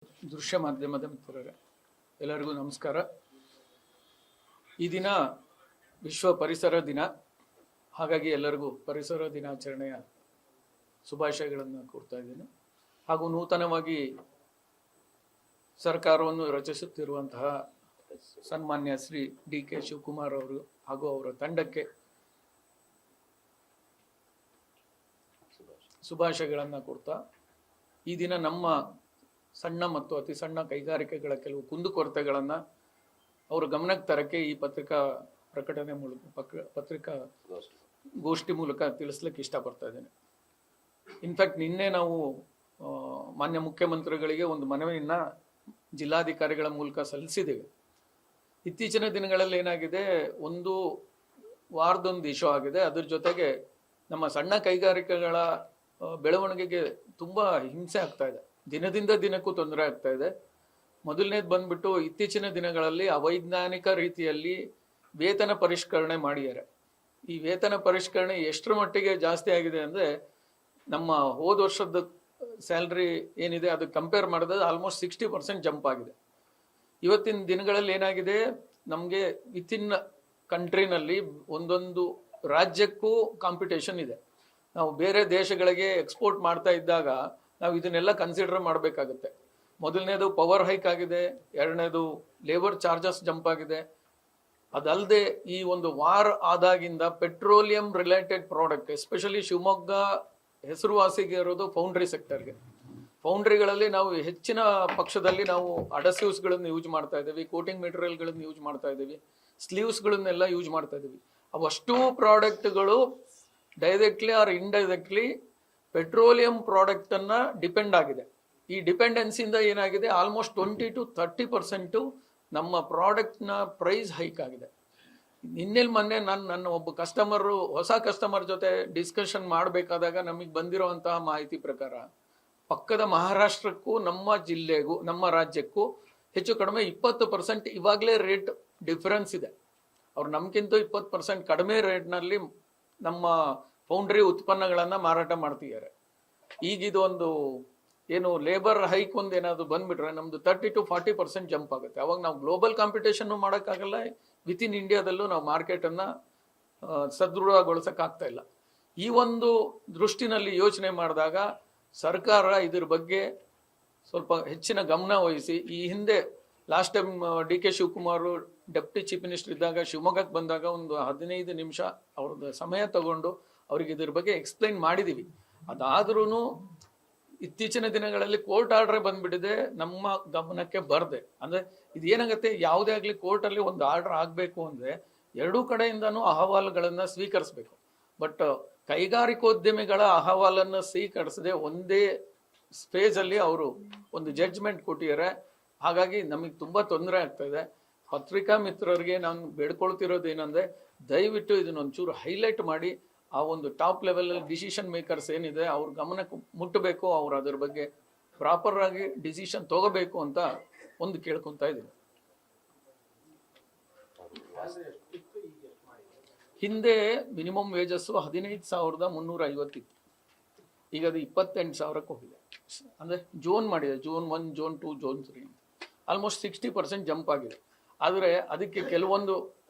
ದೃಶ್ಯ ಮಾಧ್ಯಮದ ಮಿತ್ರರೇ, ಎಲ್ಲರಿಗೂ ನಮಸ್ಕಾರ. ಈ ದಿನ ವಿಶ್ವ ಪರಿಸರ ದಿನ, ಹಾಗಾಗಿ ಎಲ್ಲರಿಗೂ ಪರಿಸರ ದಿನಾಚರಣೆಯ ಶುಭಾಶಯಗಳನ್ನು ಕೊಡ್ತಾ ಇದ್ದೇನೆ. ಹಾಗೂ ನೂತನವಾಗಿ ಸರ್ಕಾರವನ್ನು ರಚಿಸುತ್ತಿರುವಂತಹ ಸನ್ಮಾನ್ಯ ಶ್ರೀ ಡಿ.ಕೆ. ಶಿವಕುಮಾರ್ ಅವರು ಹಾಗೂ ಅವರ ತಂಡಕ್ಕೆ ಶುಭಾಶಯಗಳನ್ನು ಕೊಡ್ತಾ, ಈ ದಿನ ನಮ್ಮ ಸಣ್ಣ ಮತ್ತು ಅತಿ ಸಣ್ಣ ಕೈಗಾರಿಕೆಗಳ ಕೆಲವು ಕುಂದುಕೊರತೆಗಳನ್ನು ಅವರ ಗಮನಕ್ಕೆ ತರಕ್ಕೆ ಈ ಪತ್ರಿಕಾ ಪ್ರಕಟಣೆ ಮೂಲಕ ಪತ್ರಿಕಾ ಗೋಷ್ಠಿ ಮೂಲಕ ತಿಳಿಸ್ಲಿಕ್ಕೆ ಇಷ್ಟಪಡ್ತಾ ಇದ್ದೇನೆ. ಇನ್ಫ್ಯಾಕ್ಟ್ ನಿನ್ನೆ ನಾವು ಮಾನ್ಯ ಮುಖ್ಯಮಂತ್ರಿಗಳಿಗೆ ಒಂದು ಮನವಿಯನ್ನ ಜಿಲ್ಲಾಧಿಕಾರಿಗಳ ಮೂಲಕ ಸಲ್ಲಿಸಿದ್ದೇವೆ. ಇತ್ತೀಚಿನ ದಿನಗಳಲ್ಲಿ ಏನಾಗಿದೆ, ಒಂದು ವಾರದೊಂದು ಇಶ್ಯೂ ಆಗಿದೆ. ಅದ್ರ ಜೊತೆಗೆ ನಮ್ಮ ಸಣ್ಣ ಕೈಗಾರಿಕೆಗಳ ಬೆಳವಣಿಗೆಗೆ ತುಂಬಾ ಹಿಂಸೆ ಆಗ್ತಾ ಇದೆ, ದಿನದಿಂದ ದಿನಕ್ಕೂ ತೊಂದರೆ ಆಗ್ತಾ ಇದೆ. ಮೊದಲನೇದು ಬಂದ್ಬಿಟ್ಟು ಇತ್ತೀಚಿನ ದಿನಗಳಲ್ಲಿ ಅವೈಜ್ಞಾನಿಕ ರೀತಿಯಲ್ಲಿ ವೇತನ ಪರಿಷ್ಕರಣೆ ಮಾಡಿದ್ದಾರೆ. ಈ ವೇತನ ಪರಿಷ್ಕರಣೆ ಎಷ್ಟರ ಮಟ್ಟಿಗೆ ಜಾಸ್ತಿ ಆಗಿದೆ ಅಂದರೆ, ನಮ್ಮ ಹೋದ ವರ್ಷದ ಸ್ಯಾಲ್ರಿ ಏನಿದೆ ಅದು ಕಂಪೇರ್ ಮಾಡಿದ್ರೆ ಆಲ್ಮೋಸ್ಟ್ 60% ಜಂಪ್ ಆಗಿದೆ. ಇವತ್ತಿನ ದಿನಗಳಲ್ಲಿ ಏನಾಗಿದೆ, ನಮಗೆ ವಿತಿನ್ ಕಂಟ್ರಿನಲ್ಲಿ ಒಂದೊಂದು ರಾಜ್ಯಕ್ಕೂ ಕಾಂಪಿಟೇಷನ್ ಇದೆ. ನಾವು ಬೇರೆ ದೇಶಗಳಿಗೆ ಎಕ್ಸ್ಪೋರ್ಟ್ ಮಾಡ್ತಾ ಇದ್ದಾಗ ನಾವು ಇದನ್ನೆಲ್ಲ ಕನ್ಸಿಡರ್ ಮಾಡಬೇಕಾಗುತ್ತೆ. ಮೊದಲನೇದು ಪವರ್ ಹೈಕ್ ಆಗಿದೆ, ಎರಡನೇದು ಲೇಬರ್ ಚಾರ್ಜಸ್ ಜಂಪ್ ಆಗಿದೆ. ಅದಲ್ಲದೆ ಈ ಒಂದು ವಾರ್ ಆದಾಗಿಂದ petroleum related product, especially Shivamogga ಹೆಸರುವಾಸಿಗೆ ಇರೋದು ಫೌಂಡ್ರಿ ಸೆಕ್ಟರ್ಗೆ. ಫೌಂಡ್ರಿಗಳಲ್ಲಿ ನಾವು ಹೆಚ್ಚಿನ ಪಕ್ಷದಲ್ಲಿ ನಾವು ಅಡಸಿವ್ಸ್ಗಳನ್ನು ಯೂಸ್ ಮಾಡ್ತಾ ಇದ್ದೀವಿ, ಕೋಟಿಂಗ್ ಮೆಟೀರಿಯಲ್ಗಳನ್ನು ಯೂಸ್ ಮಾಡ್ತಾ ಇದ್ದೀವಿ, ಸ್ಲೀವ್ಸ್ಗಳನ್ನೆಲ್ಲ ಯೂಸ್ ಮಾಡ್ತಾ ಇದ್ದೀವಿ. ಅವಷ್ಟು ಪ್ರಾಡಕ್ಟ್ಗಳು directly or indirectly petroleum product ಅನ್ನ ಡಿಪೆಂಡ್ ಆಗಿದೆ. ಈ ಡಿಪೆಂಡೆನ್ಸಿಯಿಂದ ಏನಾಗಿದೆ, ಆಲ್ಮೋಸ್ಟ್ 20 to 30% ನಮ್ಮ ಪ್ರಾಡಕ್ಟ್ನ ಪ್ರೈಸ್ ಹೈಕ್ ಆಗಿದೆ. ಮೊನ್ನೆ ನನ್ನ ಒಬ್ಬ ಕಸ್ಟಮರು, ಹೊಸ ಕಸ್ಟಮರ್ ಜೊತೆ ಡಿಸ್ಕಷನ್ ಮಾಡಬೇಕಾದಾಗ ನಮಗೆ ಬಂದಿರುವಂತಹ ಮಾಹಿತಿ ಪ್ರಕಾರ ಪಕ್ಕದ ಮಹಾರಾಷ್ಟ್ರಕ್ಕೂ ನಮ್ಮ ಜಿಲ್ಲೆಗೂ ನಮ್ಮ ರಾಜ್ಯಕ್ಕೂ ಹೆಚ್ಚು ಕಡಿಮೆ 20% ಇವಾಗಲೇ ರೇಟ್ ಡಿಫರೆನ್ಸ್ ಇದೆ. ಅವ್ರು ನಮ್ಗಿಂತ 20% ಕಡಿಮೆ ರೇಟ್ನಲ್ಲಿ ನಮ್ಮ ಫೌಂಡ್ರಿ ಉತ್ಪನ್ನಗಳನ್ನು ಮಾರಾಟ ಮಾಡ್ತಿದ್ದಾರೆ. ಈಗ ಇದೊಂದು ಏನು ಲೇಬರ್ ಹೈಕ್ ಒಂದು ಏನಾದ್ರು ಬಂದ್ಬಿಟ್ರೆ ನಮ್ದು 30 to 40% ಜಂಪ್ ಆಗುತ್ತೆ. ಅವಾಗ ನಾವು ಗ್ಲೋಬಲ್ ಕಾಂಪಿಟೇಷನ್ ಮಾಡೋಕ್ಕಾಗಲ್ಲ, ವಿತಿನ್ ಇಂಡಿಯಾದಲ್ಲೂ ನಾವು ಮಾರ್ಕೆಟನ್ನು ಸದೃಢಗೊಳಿಸೋಕ್ಕಾಗ್ತಾ ಇಲ್ಲ. ಈ ಒಂದು ದೃಷ್ಟಿನಲ್ಲಿ ಯೋಚನೆ ಮಾಡಿದಾಗ ಸರ್ಕಾರ ಇದ್ರ ಬಗ್ಗೆ ಸ್ವಲ್ಪ ಹೆಚ್ಚಿನ ಗಮನ ವಹಿಸಿ, ಈ ಹಿಂದೆ last time D K. Shivakumar deputy chief minister ಇದ್ದಾಗ ಶಿವಮೊಗ್ಗಕ್ಕೆ ಬಂದಾಗ ಒಂದು 15 ನಿಮಿಷ ಅವ್ರದ್ದು ಸಮಯ ತಗೊಂಡು ಅವ್ರಿಗೆ ಇದ್ರ ಬಗ್ಗೆ ಎಕ್ಸ್ಪ್ಲೈನ್ ಮಾಡಿದೀವಿ. ಅದಾದ್ರೂ ಇತ್ತೀಚಿನ ದಿನಗಳಲ್ಲಿ ಕೋರ್ಟ್ ಆರ್ಡರ್ ಬಂದ್ಬಿಟ್ಟಿದೆ, ನಮ್ಮ ಗಮನಕ್ಕೆ ಬರ್ದೆ. ಅಂದ್ರೆ ಇದೇನಾಗತ್ತೆ, ಯಾವುದೇ ಆಗ್ಲಿ ಕೋರ್ಟಲ್ಲಿ ಒಂದು ಆರ್ಡರ್ ಆಗ್ಬೇಕು ಅಂದ್ರೆ ಎರಡೂ ಕಡೆಯಿಂದನೂ ಅಹವಾಲುಗಳನ್ನ ಸ್ವೀಕರಿಸ್ಬೇಕು. ಬಟ್ ಕೈಗಾರಿಕೋದ್ಯಮಿಗಳ ಅಹವಾಲನ್ನು ಸ್ವೀಕರಿಸದೆ ಒಂದೇ ಸ್ಪೇಸ್ ಅಲ್ಲಿ ಅವರು ಒಂದು ಜಡ್ಜ್ಮೆಂಟ್ ಕೊಟ್ಟಿದ್ದಾರೆ. ಹಾಗಾಗಿ ನಮಗೆ ತುಂಬಾ ತೊಂದರೆ ಆಗ್ತಾ ಇದೆ. ಪತ್ರಿಕಾ ಮಿತ್ರರಿಗೆ ನಾನು ಬೇಡ್ಕೊಳ್ತಿರೋದು ಏನಂದ್ರೆ, ದಯವಿಟ್ಟು ಇದನ್ನೊಂಚೂರು ಹೈಲೈಟ್ ಮಾಡಿ ಆ ಒಂದು ಟಾಪ್ ಲೆವೆಲ್ ಡಿಸಿಷನ್ ಮೇಕರ್ಸ್ ಏನಿದೆ ಅವ್ರ ಗಮನಕ್ಕೆ ಮುಟ್ಟಬೇಕು, ಅವ್ರು ಅದ್ರ ಬಗ್ಗೆ ಪ್ರಾಪರ್ ಆಗಿ ಡಿಸಿಷನ್ ತಗೋಬೇಕು ಅಂತ ಒಂದು ಕೇಳ್ಕೊಂತ ಇದ್ದೀನಿ. ಹಿಂದೆ ಮಿನಿಮಮ್ ವೇಜಸ್ 15,350 ಇತ್ತು, ಈಗ ಅದು 28,000ಕ್ಕೆ ಹೋಗಿದೆ. ಅಂದ್ರೆ ಜೋನ್ ಮಾಡಿದೆ, zone 1, zone 2, zone 3, almost 60% jump ಆಗಿದೆ. ಆದರೆ ಅದಕ್ಕೆ ಕೆಲವೊಂದು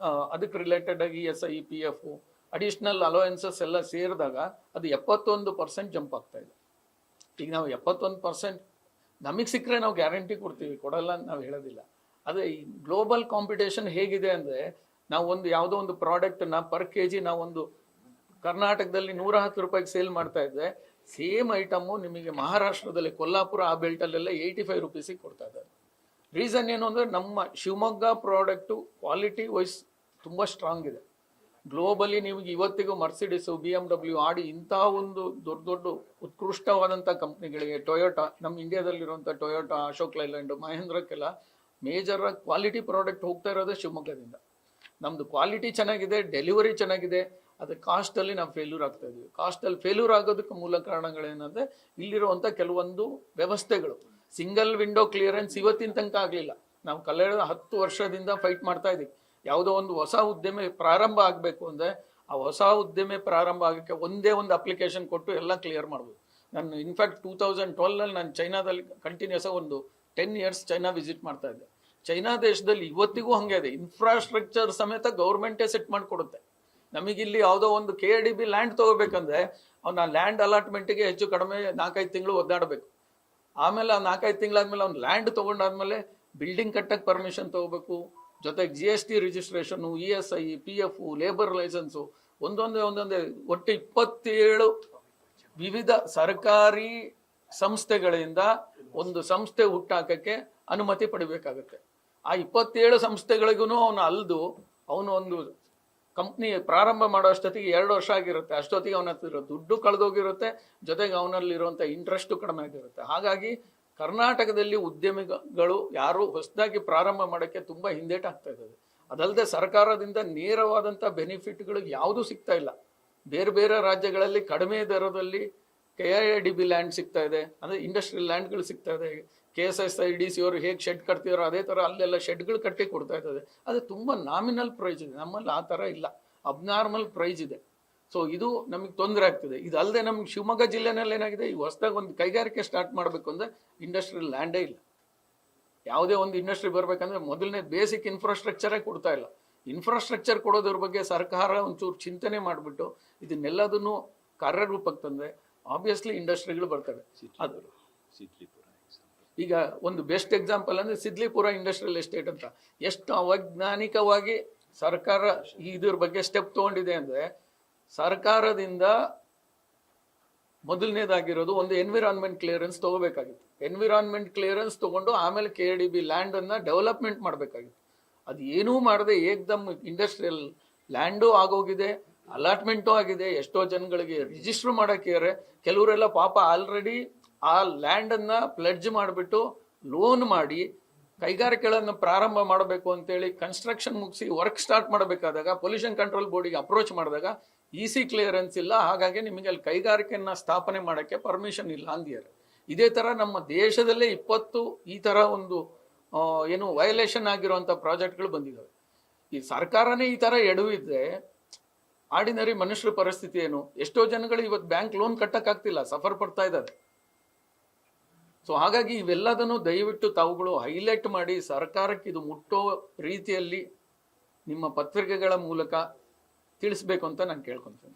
ಅದಕ್ಕೆ ರಿಲೇಟೆಡ್ ಆಗಿ ESI, PF, ಅಡಿಷನಲ್ ಅಲೋಯನ್ಸಸ್ ಎಲ್ಲ ಸೇರಿದಾಗ ಅದು 71% ಜಂಪ್ ಆಗ್ತಾ ಇದೆ. ಈಗ ನಾವು 71% ನಮಗೆ ಸಿಕ್ಕರೆ ನಾವು ಗ್ಯಾರಂಟಿ ಕೊಡ್ತೀವಿ, ಕೊಡಲ್ಲ ಅಂತ ನಾವು ಹೇಳೋದಿಲ್ಲ. ಅದೇ ಈ ಗ್ಲೋಬಲ್ ಕಾಂಪಿಟೇಷನ್ ಹೇಗಿದೆ ಅಂದರೆ, ನಾವು ಒಂದು ಯಾವುದೋ ಒಂದು ಪ್ರಾಡಕ್ಟನ್ನ per kg ನಾವೊಂದು ಕರ್ನಾಟಕದಲ್ಲಿ 110 ರೂಪಾಯಿಗೆ ಸೇಲ್ ಮಾಡ್ತಾ ಇದ್ದೆ, ಸೇಮ್ ಐಟಮು ನಿಮಗೆ ಮಹಾರಾಷ್ಟ್ರದಲ್ಲಿ ಕೊಲ್ಲಾಪುರ ಆ ಬೆಲ್ಟಲ್ಲೆಲ್ಲ 85 ರೂಪೀಸಿಗೆ ಕೊಡ್ತಾ ಇದ್ದಾರೆ. ರೀಸನ್ ಏನು ಅಂದರೆ, ನಮ್ಮ ಶಿವಮೊಗ್ಗ ಪ್ರಾಡಕ್ಟು ಕ್ವಾಲಿಟಿ ವೈಸ್ ತುಂಬ ಸ್ಟ್ರಾಂಗ್ ಇದೆ. ಗ್ಲೋಬಲಿ ನಿಮಗೆ ಇವತ್ತಿಗೂ ಮರ್ಸಿಡಿಸು, BMW, ಆಡಿ ಇಂಥ ಒಂದು ದೊಡ್ಡ ದೊಡ್ಡ ಉತ್ಕೃಷ್ಟವಾದಂಥ ಕಂಪ್ನಿಗಳಿಗೆ, ಟೊಯೋಟಾ, ನಮ್ಮ ಇಂಡಿಯಾದಲ್ಲಿರುವಂಥ ಟೊಯೋಟಾ, ಅಶೋಕ್ ಲೈಲ್ಯಾಂಡ್, ಮಹೇಂದ್ರಕ್ಕೆಲ್ಲ ಮೇಜರ್ ಕ್ವಾಲಿಟಿ ಪ್ರಾಡಕ್ಟ್ ಹೋಗ್ತಾ ಇರೋದೇ ಶಿವಮೊಗ್ಗದಿಂದ. ನಮ್ಮದು ಕ್ವಾಲಿಟಿ ಚೆನ್ನಾಗಿದೆ, ಡೆಲಿವರಿ ಚೆನ್ನಾಗಿದೆ, ಅದು ಕಾಸ್ಟಲ್ಲಿ ನಾವು ಫೇಲ್ಯೂರ್ ಆಗ್ತಾ ಇದೀವಿ. ಕಾಸ್ಟಲ್ಲಿ ಫೇಲ್ಯೂರ್ ಆಗೋದಕ್ಕೆ ಮೂಲ ಕಾರಣಗಳೇನಂದರೆ ಇಲ್ಲಿರುವಂಥ ಕೆಲವೊಂದು ವ್ಯವಸ್ಥೆಗಳು. ಸಿಂಗಲ್ ವಿಂಡೋ ಕ್ಲಿಯರೆನ್ಸ್ ಇವತ್ತಿನ ತನಕ ಆಗಲಿಲ್ಲ. ನಾವು ಕಳೆದ 10 ವರ್ಷದಿಂದ ಫೈಟ್ ಮಾಡ್ತಾ ಇದ್ದೀವಿ. ಯಾವುದೋ ಒಂದು ಹೊಸ ಉದ್ಯಮ ಪ್ರಾರಂಭ ಆಗಬೇಕು ಅಂದರೆ ಆ ಹೊಸ ಉದ್ಯಮ ಪ್ರಾರಂಭ ಆಗೋಕ್ಕೆ ಒಂದೇ ಒಂದು ಅಪ್ಲಿಕೇಶನ್ ಕೊಟ್ಟು ಎಲ್ಲ ಕ್ಲಿಯರ್ ಮಾಡ್ಬೋದು. ನಾನು ಇನ್ಫ್ಯಾಕ್ಟ್ 2012 ನಾನು ಚೈನಾದಲ್ಲಿ ಕಂಟಿನ್ಯೂಸ್ ಒಂದು 10 ಇಯರ್ಸ್ ಚೈನಾ ವಿಸಿಟ್ ಮಾಡ್ತಾ ಇದ್ದೆ. ಚೈನಾ ದೇಶದಲ್ಲಿ ಇವತ್ತಿಗೂ ಹಂಗೆ ಇದೆ, ಇನ್ಫ್ರಾಸ್ಟ್ರಕ್ಚರ್ ಸಮೇತ ಗೌರ್ಮೆಂಟೇ ಸೆಟ್ ಮಾಡಿಕೊಡುತ್ತೆ. ನಮಗಿಲ್ಲಿ ಯಾವುದೋ ಒಂದು KIDB ಲ್ಯಾಂಡ್ ತಗೋಬೇಕಂದ್ರೆ ಅವ್ನ ಲ್ಯಾಂಡ್ ಅಲಾಟ್ಮೆಂಟ್ಗೆ ಹೆಚ್ಚು ಕಡಿಮೆ 4-5 ತಿಂಗಳು ಒದ್ದಾಡಬೇಕು. ಆಮೇಲೆ ಆ 4-5 ತಿಂಗಳಾದ್ಮೇಲೆ ಅವ್ನು ಲ್ಯಾಂಡ್ ತಗೊಂಡಾದ್ಮೇಲೆ ಬಿಲ್ಡಿಂಗ್ ಕಟ್ಟಕ್ಕೆ ಪರ್ಮಿಷನ್ ತಗೋಬೇಕು, ಜೊತೆಗೆ GST registration, ESI, PF, labour licence, ಒಂದೊಂದೇ ಒಟ್ಟು 27 ವಿವಿಧ ಸರ್ಕಾರಿ ಸಂಸ್ಥೆಗಳಿಂದ ಒಂದು ಸಂಸ್ಥೆ ಹುಟ್ಟಾಕಕ್ಕೆ ಅನುಮತಿ ಪಡಿಬೇಕಾಗುತ್ತೆ. ಆ 27 ಸಂಸ್ಥೆಗಳಿಗೂ ಅವನು ಅವನು ಒಂದು ಕಂಪ್ನಿ ಪ್ರಾರಂಭ ಮಾಡೋ ಅಷ್ಟೊತ್ತಿಗೆ 2 ವರ್ಷ ಆಗಿರುತ್ತೆ. ಅಷ್ಟೊತ್ತಿಗೆ ಅವನ ಹತ್ರ ದುಡ್ಡು ಕಳೆದೋಗಿರುತ್ತೆ, ಜೊತೆಗೆ ಅವನಲ್ಲಿರುವಂಥ ಇಂಟ್ರೆಸ್ಟು ಕಡಿಮೆ ಆಗಿರುತ್ತೆ. ಹಾಗಾಗಿ ಕರ್ನಾಟಕದಲ್ಲಿ ಉದ್ಯಮಿಗಳು ಯಾರು ಹೊಸದಾಗಿ ಪ್ರಾರಂಭ ಮಾಡೋಕ್ಕೆ ತುಂಬ ಹಿಂದೇಟಾಗ್ತಾ ಇದ್ದಾರೆ. ಅದಲ್ಲದೆ ಸರ್ಕಾರದಿಂದ ನೇರವಾದಂಥ ಬೆನಿಫಿಟ್ಗಳು ಯಾವುದೂ ಸಿಗ್ತಾ ಇಲ್ಲ. ಬೇರೆ ಬೇರೆ ರಾಜ್ಯಗಳಲ್ಲಿ ಕಡಿಮೆ ದರದಲ್ಲಿ KIDB ಲ್ಯಾಂಡ್ ಸಿಗ್ತಾ ಇದೆ, ಅಂದರೆ ಇಂಡಸ್ಟ್ರಿಯಲ್ ಲ್ಯಾಂಡ್ಗಳು ಸಿಗ್ತಾ ಇದೆ. KSSIDC ಅವರು ಹೇಗೆ ಶೆಡ್ ಕಟ್ತಿದಾರೋ ಅದೇ ಥರ ಅಲ್ಲೆಲ್ಲ ಶೆಡ್ಗಳು ಕಟ್ಟಿ ಕೊಡ್ತಾ ಇರ್ತದೆ. ಅದು ತುಂಬ ನಾಮಿನಲ್ ಪ್ರೈಸ್ ಇದೆ. ನಮ್ಮಲ್ಲಿ ಆ ಥರ ಇಲ್ಲ, ಅಬ್ನಾರ್ಮಲ್ ಪ್ರೈಸ್ ಇದೆ. ಸೊ ಇದು ನಮಗೆ ತೊಂದರೆ ಆಗ್ತಿದೆ. ಇದಲ್ಲದೆ ನಮ್ಗೆ ಶಿವಮೊಗ್ಗ ಜಿಲ್ಲೆನಲ್ಲಿ ಏನಾಗಿದೆ, ಈ ಹೊಸದಾಗಿ ಒಂದು ಕೈಗಾರಿಕೆ ಸ್ಟಾರ್ಟ್ ಮಾಡಬೇಕು ಅಂದರೆ ಇಂಡಸ್ಟ್ರಿಯಲ್ ಲ್ಯಾಂಡೇ ಇಲ್ಲ. ಯಾವುದೇ ಒಂದು ಇಂಡಸ್ಟ್ರಿ ಬರಬೇಕಂದ್ರೆ ಮೊದಲನೇ ಬೇಸಿಕ್ ಇನ್ಫ್ರಾಸ್ಟ್ರಕ್ಚರೇ ಕೊಡ್ತಾ ಇಲ್ಲ. ಇನ್ಫ್ರಾಸ್ಟ್ರಕ್ಚರ್ ಕೊಡೋದ್ರ ಬಗ್ಗೆ ಸರ್ಕಾರ ಒಂಚೂರು ಚಿಂತನೆ ಮಾಡಿಬಿಟ್ಟು ಇದನ್ನೆಲ್ಲದನ್ನು ಕಾರ್ಯರೂಪಕ್ಕೆ ತಂದರೆ ಆಬ್ವಿಯಸ್ಲಿ ಇಂಡಸ್ಟ್ರಿಗಳು ಬರ್ತವೆ. ಅದು ಈಗ ಒಂದು ಬೆಸ್ಟ್ ಎಕ್ಸಾಂಪಲ್ ಅಂದರೆ ಸಿದ್ಲಿಪುರ ಇಂಡಸ್ಟ್ರಿಯಲ್ ಎಸ್ಟೇಟ್ ಅಂತ. ಎಷ್ಟು ಅವೈಜ್ಞಾನಿಕವಾಗಿ ಸರ್ಕಾರ ಇದ್ರ ಬಗ್ಗೆ ಸ್ಟೆಪ್ ತೊಗೊಂಡಿದೆ ಅಂದರೆ, ಸರ್ಕಾರದಿಂದ ಮೊದಲನೇದಾಗಿರೋದು ಒಂದು ಎನ್ವಿರಾನ್ಮೆಂಟ್ ಕ್ಲಿಯರೆನ್ಸ್ ತಗೋಬೇಕಾಗಿತ್ತು. ಎನ್ವಿರಾನ್ಮೆಂಟ್ ಕ್ಲಿಯರೆನ್ಸ್ ತಗೊಂಡು ಆಮೇಲೆ KIDB ಲ್ಯಾಂಡನ್ನು ಡೆವಲಪ್ಮೆಂಟ್ ಮಾಡಬೇಕಾಗಿತ್ತು. ಅದು ಏನೂ ಮಾಡದೆ ಏಕ್ದಮ್ ಇಂಡಸ್ಟ್ರಿಯಲ್ ಲ್ಯಾಂಡು ಆಗೋಗಿದೆ, ಅಲಾಟ್ಮೆಂಟು ಆಗಿದೆ. ಎಷ್ಟೋ ಜನಗಳಿಗೆ ರಿಜಿಸ್ಟರ್ ಮಾಡೋಕ್ಕಿದ್ದಾರೆ. ಕೆಲವರೆಲ್ಲ ಪಾಪ ಆಲ್ರೆಡಿ ಆ ಲ್ಯಾಂಡನ್ನು ಪ್ಲೆಡ್ಜ್ ಮಾಡಿಬಿಟ್ಟು ಲೋನ್ ಮಾಡಿ ಕೈಗಾರಿಕೆಗಳನ್ನು ಪ್ರಾರಂಭ ಮಾಡಬೇಕು ಅಂತೇಳಿ ಕನ್ಸ್ಟ್ರಕ್ಷನ್ ಮುಗಿಸಿ ವರ್ಕ್ ಸ್ಟಾರ್ಟ್ ಮಾಡಬೇಕಾದಾಗ ಪೊಲ್ಯೂಷನ್ ಕಂಟ್ರೋಲ್ ಬೋರ್ಡಿಗೆ ಅಪ್ರೋಚ್ ಮಾಡಿದಾಗ EC ಕ್ಲಿಯರೆನ್ಸ್ ಇಲ್ಲ, ಹಾಗಾಗಿ ನಿಮಗೆ ಅಲ್ಲಿ ಕೈಗಾರಿಕೆಯನ್ನು ಸ್ಥಾಪನೆ ಮಾಡೋಕ್ಕೆ ಪರ್ಮಿಷನ್ ಇಲ್ಲ ಅಂದಿದ್ದಾರೆ. ಇದೇ ಥರ ನಮ್ಮ ದೇಶದಲ್ಲೇ 20 ಈ ಥರ ಒಂದು ಏನು ವಯಲೇಷನ್ ಆಗಿರುವಂಥ ಪ್ರಾಜೆಕ್ಟ್ಗಳು ಬಂದಿದ್ದಾವೆ. ಈ ಸರ್ಕಾರನೇ ಈ ಥರ ಎಡವಿದ್ರೆ ಆರ್ಡಿನರಿ ಮನುಷ್ಯರ ಪರಿಸ್ಥಿತಿ ಏನು? ಎಷ್ಟೋ ಜನಗಳು ಇವತ್ತು ಬ್ಯಾಂಕ್ ಲೋನ್ ಕಟ್ಟಕ್ಕಾಗ್ತಿಲ್ಲ, ಸಫರ್ ಪಡ್ತಾ ಇದ್ದಾರೆ. ಸೊ ಹಾಗಾಗಿ ಇವೆಲ್ಲದನ್ನು ದಯವಿಟ್ಟು ತಾವುಗಳು ಹೈಲೈಟ್ ಮಾಡಿ ಸರ್ಕಾರಕ್ಕೆ ಇದು ಮುಟ್ಟೋ ರೀತಿಯಲ್ಲಿ ನಿಮ್ಮ ಪತ್ರಿಕೆಗಳ ಮೂಲಕ ತಿಳಿಸ್ಬೇಕು ಅಂತ ನಾನು ಕೇಳ್ಕೊತೀನಿ.